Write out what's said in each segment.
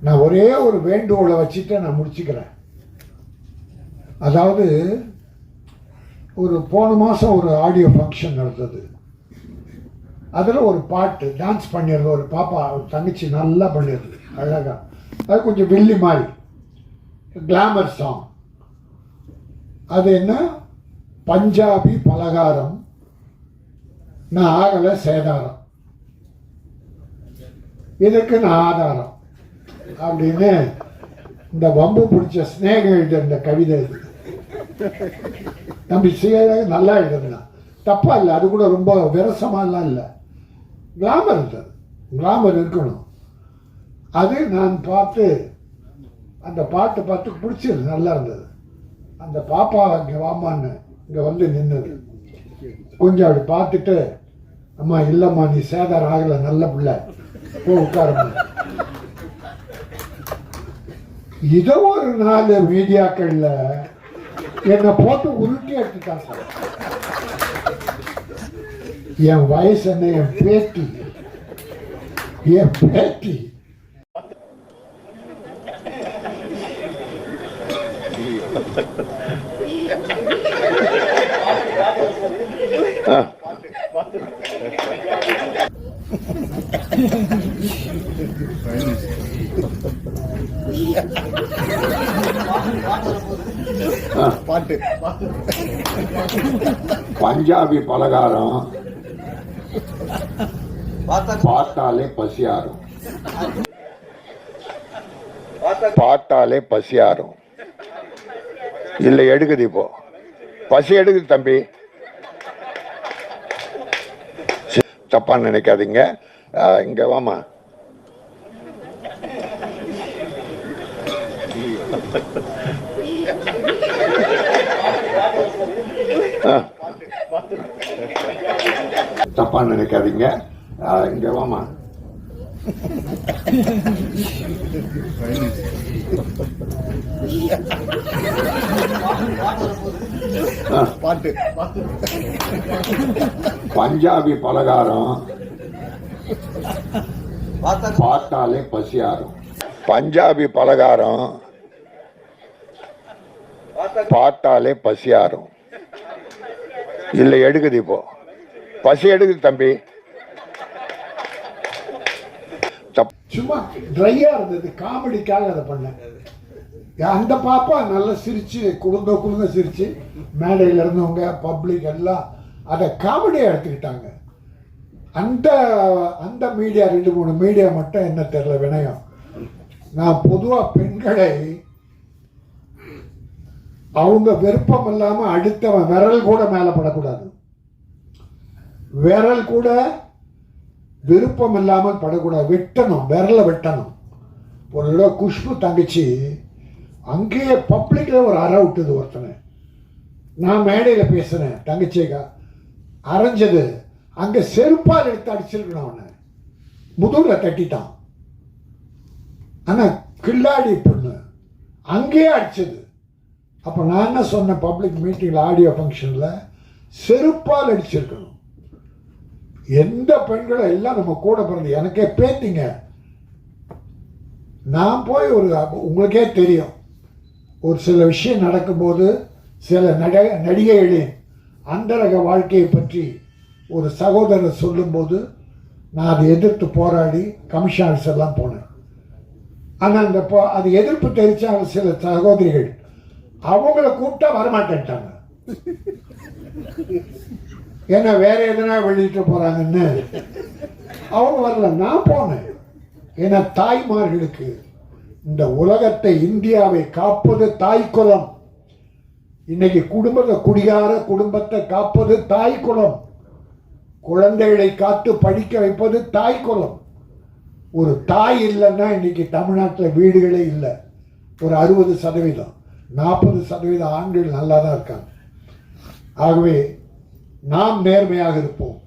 நான் ஒரே ஒரு வேண்டுகோளை வச்சுட்டு நான் முடிச்சுக்கிறேன். அதாவது ஒரு போன மாதம் ஒரு ஆடியோ ஃபங்க்ஷன் நடந்தது. அதில் ஒரு பாட்டு டான்ஸ் பண்ணிடுறது, ஒரு பாப்பா ஒரு தங்கச்சி நல்லா பண்ணிடுது அழகாக. அது கொஞ்சம் வெள்ளி மாதிரி கிளாமர் சாங். அது என்ன, பஞ்சாபி பலகாரம் நான் ஆகலை சேதாரம், இதுக்கு நான் ஆதாரம் அப்படின்னு இந்த வம்பு பிடிச்ச ஸ்நேகம் எழுத இந்த கவிதை இது. தம்பி நல்லா எழுதுனா தப்பா இல்லை, அது கூட ரொம்ப விரசமாலாம் இல்லை, கிளாமர் இருந்தது, கிளாமர் இருக்கணும். அது நான் பார்த்து அந்த பாட்டு பார்த்து பிடிச்சிருது, நல்லா இருந்தது. அந்த பாப்பா இங்கே வாமான்னு இங்கே வந்து நின்னது. கொஞ்சம் அப்படி பார்த்துட்டு, அம்மா இல்லைம்மா நீ சேதாரம் ஆகலை, நல்ல பிள்ளை, போ உட்காரம்மா. இதோ ஒரு 4 மீடியாக்கள்ல என்னை போட்டு உருட்டி எடுத்துட்டான் சார். என் வயசு என்ன, என் பேத்தி பஞ்சாபி பலகாரம் பார்த்தாலே பசியாரும், பார்த்தாலே பசியாரும். இல்லை எடுக்குது, இப்போ பசி எடுக்குது தம்பி, தப்பா நினைக்காதீங்க. இங்க வாமா. தப்பா நினைக்காதீங்க, இங்க வாமா. பஞ்சாபி பலகாரம் பார்த்தாலே பசியாரும், பஞ்சாபி பலகாரம் பார்த்தாலே பசியாரும். இல்லை எடுக்குது, இப்போ பசி எடுக்குது தம்பி. சும்மா ட்ரையா இருந்தது, காமெடிக்காக அதை பண்ணேன். அந்த பாப்பா நல்லா சிரிச்சு குடும்ப சிரிச்சு, மேடையில் இருந்தவங்க பப்ளிக் எல்லாம் அதை காமெடியாக எடுத்துக்கிட்டாங்க. அந்த மீடியா 2-3 மீடியா மட்டும் என்ன தெரியல வினயம். நான் பொதுவாக பெண்களை அவங்க விருப்பம் இல்லாமல் அடுத்தவன் விரல் கூட மேலே படக்கூடாது, விரல் கூட விருப்பம் இல்லாமல் படக்கூடாது, வெட்டணும், விரலை வெட்டணும். ஒரு தடவை குஷ்பு தங்கச்சி அங்கேயே பப்ளிக்ல ஒரு அறை விட்டுது ஒருத்தனை. நான் மேடையில் பேசுனேன், தங்கச்சிக்கா அரைஞ்சது, அங்கே செருப்பால் எடுத்து அடிச்சிருக்கணும், அவனை முதுகில் தட்டிட்டான். ஆனால் கில்லாடி பொண்ணு அங்கேயே அடிச்சது. அப்போ நான் என்ன சொன்னேன், பப்ளிக் மீட்டிங்கில் ஆடியோ ஃபங்க்ஷனில் செருப்பால் அடிச்சிருக்கணும். எந்த பெண்களும் எல்லாம் நம்ம கூட பிறந்து எனக்கே பேத்திங்க. நான் போய் உங்களுக்கே தெரியும், ஒரு சில விஷயம் நடக்கும்போது சில நடிகைகளின் அந்தரக வாழ்க்கையை பற்றி ஒரு சகோதரர் சொல்லும்போது நான் அதை எதிர்த்து போராடி கமிஷன் ஆஃபீஸ் எல்லாம் போனேன். ஆனால் அது எதிர்ப்பு தெரிவித்த சில சகோதரிகள் அவங்கள கூப்பிட்டா வரமாட்டேன்ட்டாங்க, ஏன்னா வேற எதனா வெளியிட்டு போறாங்கன்னு. அவங்க வரல, நான் போனேன். ஏன்னா தாய்மார்களுக்கு இந்த உலகத்தை, இந்தியாவை காப்பது தாய் குலம். இன்னைக்கு குடிகார குடும்பத்தை காப்பது தாய் குலம், குழந்தைகளை காத்து படிக்க வைப்பது தாய் குலம். ஒரு தாய் இல்லைன்னா இன்னைக்கு தமிழ்நாட்டில் வீடுகளே இல்லை. ஒரு 60%, 40% ஆண்கள் நல்லா தான் இருக்காங்க. ஆகவே நாம் நேர்மையாக இருப்போம்,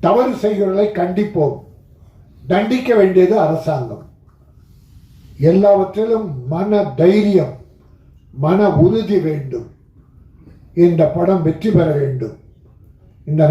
தவறு செய்கிறவர்களை கண்டிப்போம். தண்டிக்க வேண்டியது அரசாங்கம். எல்லாவற்றிலும் மன தைரியம், மன உறுதி வேண்டும். இந்த படம் வெற்றி பெற வேண்டும். இந்த